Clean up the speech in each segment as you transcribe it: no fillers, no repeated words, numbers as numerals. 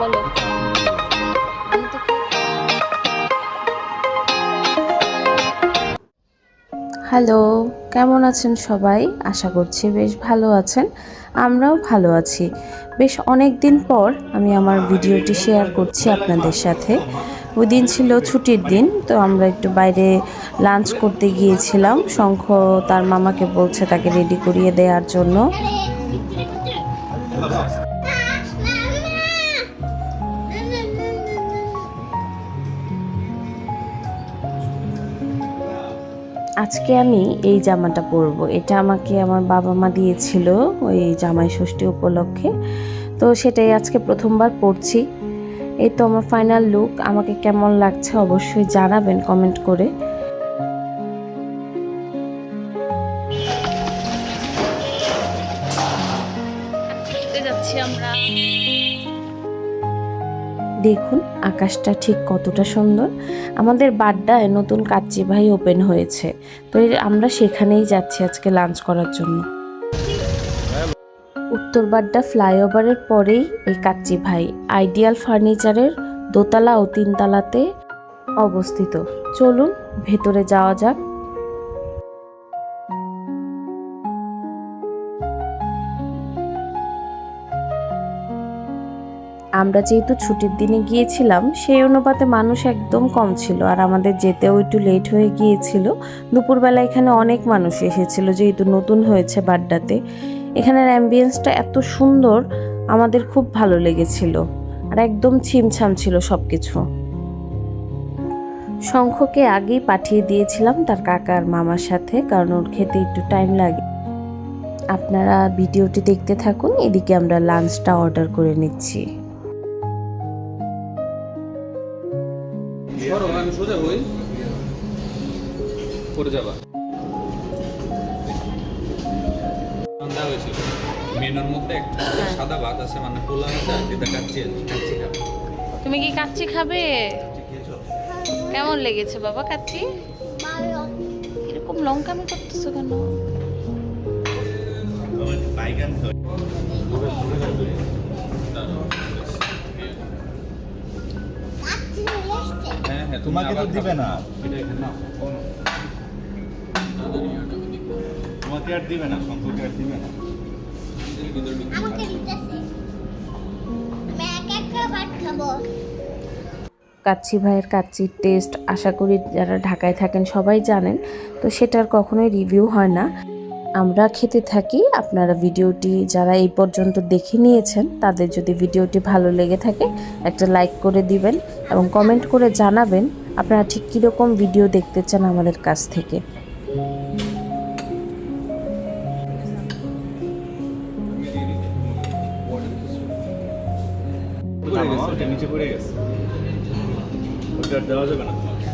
বলো। হ্যালো, কেমন আছেন সবাই? আশা করছি বেশ ভালো আছেন। আমরাও ভালো আছি। বেশ অনেক দিন পর আমি আমার ভিডিওটি শেয়ার করছি আপনাদের সাথে। ওই দিন ছিল ছুটির দিন, তো আমরা একটু বাইরে লাঞ্চ করতে গিয়েছিলাম। শঙ্খ তার মামাকে বলছে তাকে রেডি করিয়ে দেওয়ার জন্য। আজকে আমি এই জামাটা পরবো। এটা আমাকে আমার বাবা মা দিয়েছিল ওই জামাই ষষ্ঠী উপলক্ষে, তো সেটাই আজকে প্রথমবার পরছি। এই তো আমার ফাইনাল লুক। আমাকে কেমন লাগছে অবশ্যই জানাবেন কমেন্ট করে। যাচ্ছি আমরা। দেখুন আকাশটা ঠিক কতটা সুন্দর। আমাদের বাড্ডায় নতুন কাচ্চি ভাই ওপেন হয়েছে, তো আমরা সেখানেই যাচ্ছি আজকে লাঞ্চ করার জন্য। উত্তর বাড্ডা ফ্লাইওভারের পরেই এই কাচ্চি ভাই আইডিয়াল ফার্নিচারের দোতলা ও তিনতলাতে অবস্থিত। চলুন ভেতরে যাওয়া যাক। আমরা যেহেতু ছুটির দিনে গিয়েছিলাম, সেই অনুপাতে মানুষ একদম কম ছিল, আর আমাদের যেতেও একটু লেট হয়ে গিয়েছিল। দুপুরবেলা এখানে অনেক মানুষ এসেছিল, যেহেতু নতুন হয়েছে বাড্ডাতে। এখানের অ্যাম্বিয়েন্সটা এত সুন্দর, আমাদের খুব ভালো লেগেছিল, আর একদম ছিমছাম ছিল সব কিছু। শঙ্খকে আগেই পাঠিয়ে দিয়েছিলাম তার কাকার মামার সাথে, কারণ ওর খেতে একটু টাইম লাগে। আপনারা ভিডিওটি দেখতে থাকুন, এদিকে আমরা লাঞ্চটা অর্ডার করে নিচ্ছি। আমি সোজা হই পড়ে যাবা। ঠান্ডা হয়েছিল মেনুর মধ্যে একটা সাদা ভাত আছে, মানে পোলা আছে, আর এটা কাচ্চি খাবে। তুমি কি কাচ্চি খাবে? কেমন লেগেছে বাবা কাচ্চি? এরকম লঙ্কামি করতেছো কেন? হ্যাঁ হ্যাঁ, তোমাকে তো দিবে না, তোমাকে আর দিবে না, সম্পর্কে আর দিবে না। আমাকে দিতেছে, আমি একা ভাত খাবো। কাচ্চি ভাইয়ের কাচ্চির টেস্ট আশা করি যারা ঢাকায় থাকেন সবাই জানেন, তো সেটার কখনোই রিভিউ হয় না। আমরা খেতে থাকি। আপনারা ভিডিওটি যারা এই পর্যন্ত দেখে নিয়েছেন, তাদের যদি ভিডিওটি ভালো লেগে থাকে একটা লাইক করে দিবেন এবং কমেন্ট করে জানাবেন আপনারা ঠিক কীরকম ভিডিও দেখতে চান আমাদের কাছ থেকে। ওটা নিচে পড়ে গেছে, ওটা আর দেওয়া যাবে না তোমাকে।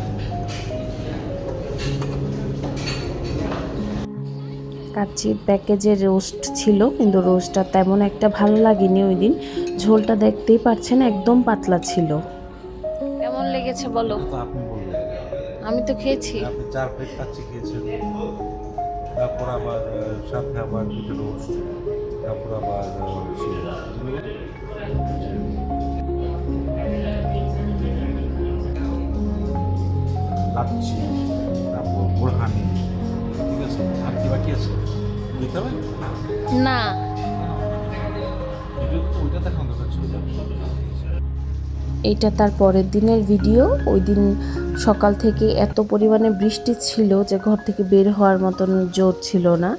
কাচ্চির প্যাকেজে রোস্ট ছিল, কিন্তু রোস্টটা তেমন একটা ভালো লাগেনি ওই দিন। ঝোলটা দেখতেই পাচ্ছেন একদম পাতলা ছিল। কেমন লেগেছে বলো। তো আপনি বলবেন, আমি তো খেয়েছি। আপনি 4 প্লেট কাচ্চি খেয়েছেন, তারপর আবার সাথে আবার দুটো রোস্ট, তারপর আবার লাচ্ছি, তারপর বোরহানি। ঠিক আছে, আর কি বাকি আছে দিতে হবে? না, ওইটা দেখানো দরকার ছিল। এইটা তার পরের দিনের ভিডিও। ওই দিন সকাল থেকে এত পরিমাণে বৃষ্টি ছিল যে ঘর থেকে বের হওয়ার মতন জোর ছিল না।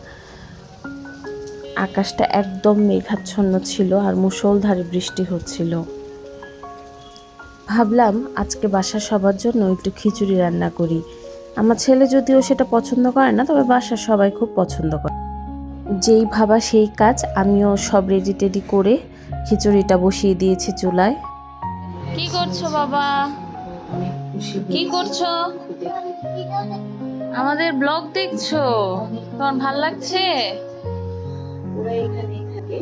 আকাশটা একদম মেঘাচ্ছন্ন ছিল আর মুষলধারে বৃষ্টি হচ্ছিল। ভাবলাম আজকে বাসার সবার জন্য একটু খিচুড়ি রান্না করি। আমার ছেলে যদিও সেটা পছন্দ করে না, তবে বাসার সবাই খুব পছন্দ করে। যেই ভাবা সেই কাজ, আমিও সব রেডি টেডি করে খিচুড়িটা বসিয়ে দিয়েছি চুলায়। কি করছো বাবা? কি করছো? আমাদের ব্লগ দেখছো? তোমার ভাল লাগছে?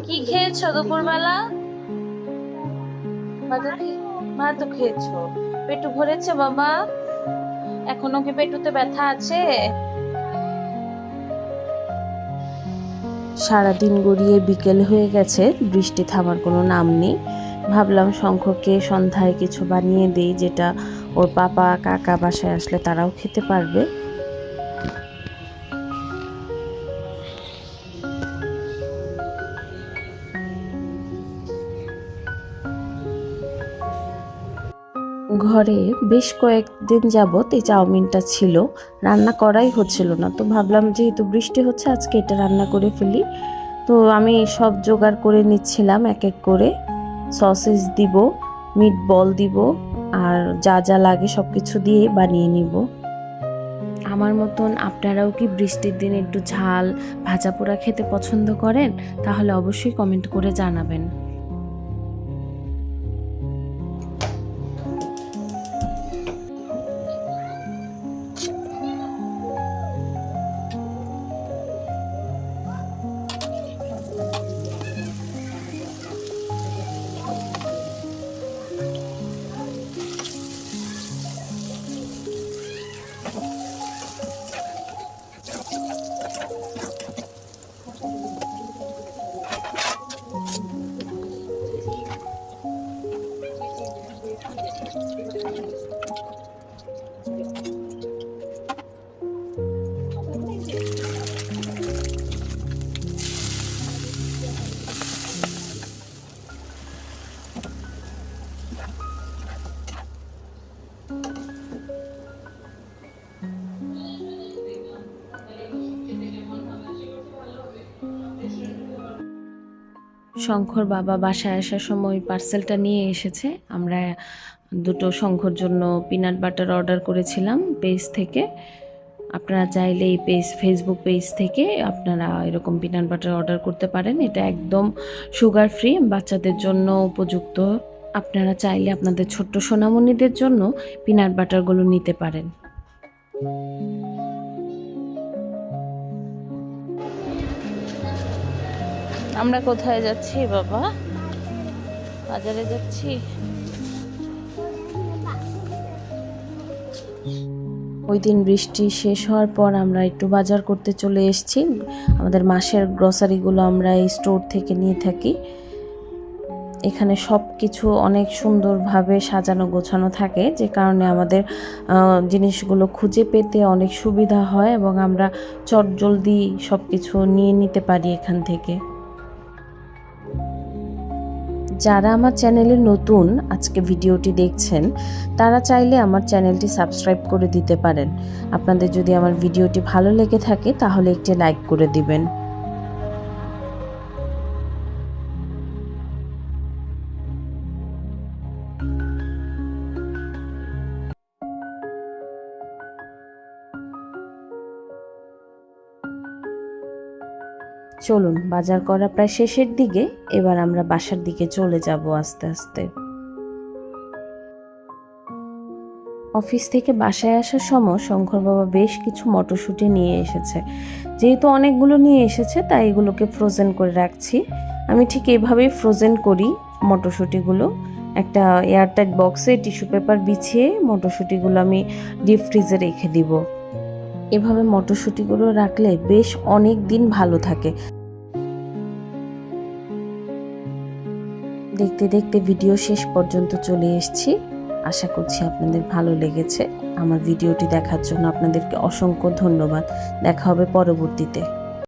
কি খেয়েছো দুপুরবেলা? ভাত খেয়েছো? পেটু ভরেছে বাবা? এখনো কি পেটুতে ব্যথা আছে? সারাদিন গড়িয়ে বিকেল হয়ে গেছে, বৃষ্টি থামার কোনো নাম নেই। ভাবলাম শঙ্খকে সন্ধ্যায় কিছু বানিয়ে দিই, যেটা ওর পাপা কাকা বাসায় আসলে তারাও খেতে পারবে। ঘরে বেশ কয়েকদিন যাবত এই চাউমিনটা ছিল, রান্না করাই হচ্ছিল না। তো ভাবলাম যেহেতু বৃষ্টি হচ্ছে আজকে এটা রান্না করে ফেলি। তো আমি সব জোগাড় করে নিচ্ছিলাম এক এক করে। সসেস দিব, মিট বল দিব, আর যা যা লাগে সব কিছু দিয়ে বানিয়ে নিব। আমার মতন আপনারাও কি বৃষ্টির দিনে একটু ঝাল ভাজা পোড়া খেতে পছন্দ করেন? তাহলে অবশ্যই কমেন্ট করে জানাবেন। শঙ্খর বাবা বাসায় আসার সময় পার্সেলটা নিয়ে এসেছে। আমরা দুটো শঙ্খর জন্য পিনাট বাটার অর্ডার করেছিলাম পেজ থেকে। আপনারা চাইলে এই ফেসবুক পেজ থেকে আপনারা এরকম পিনাট বাটার অর্ডার করতে পারেন। এটা একদম সুগার ফ্রি, বাচ্চাদের জন্য উপযুক্ত। আপনারা চাইলে আপনাদের ছোট্ট সোনামণিদের জন্য পিনাট বাটারগুলো নিতে পারেন। আমরা কোথায় যাচ্ছি বাবা? বাজারে যাচ্ছি। ওই দিন বৃষ্টি শেষ হওয়ার পর আমরা একটু বাজার করতে চলে এসেছি। আমাদের মাসের গ্রসারিগুলো আমরা এই স্টোর থেকে নিয়ে থাকি। এখানে সব কিছু অনেক সুন্দরভাবে সাজানো গোছানো থাকে, যে কারণে আমাদের জিনিসগুলো খুঁজে পেতে অনেক সুবিধা হয় এবং আমরা চটজলদি সব কিছু নিয়ে নিতে পারি এখান থেকে। যারা আমার চ্যানেলে নতুন আজকে ভিডিওটি দেখছেন, তারা চাইলে আমার চ্যানেলটি সাবস্ক্রাইব করে দিতে পারেন। আপনাদের যদি আমার ভিডিওটি ভালো লেগে থাকে তাহলে একটি লাইক করে দিবেন। চলুন, বাজার করা প্রায় শেষের দিকে, এবার আমরা বাসার দিকে চলে যাব আস্তে আস্তে। অফিস থেকে বাসায় আসার সময় শঙ্কর বাবা বেশ কিছু মটরশুঁটি নিয়ে এসেছে। যেহেতু অনেকগুলো নিয়ে এসেছে তাই এগুলোকে ফ্রোজেন করে রাখছি। আমি ঠিক এইভাবেই ফ্রোজেন করি মটরশুঁটিগুলো। একটা এয়ারটাইট বক্সে টিস্যু পেপার বিছিয়ে মটরশুঁটিগুলো আমি ডিপ ফ্রিজে রেখে দিব। এভাবে মটরশুঁটিগুলো রাখলে বেশ অনেক দিন ভালো থাকে। দেখতে দেখতে ভিডিও শেষ পর্যন্ত চলে এসেছি। আশা করছি আপনাদের ভালো লেগেছে। আমার ভিডিওটি দেখার জন্য আপনাদেরকে অসংখ্য ধন্যবাদ। দেখা হবে পরবর্তীতে।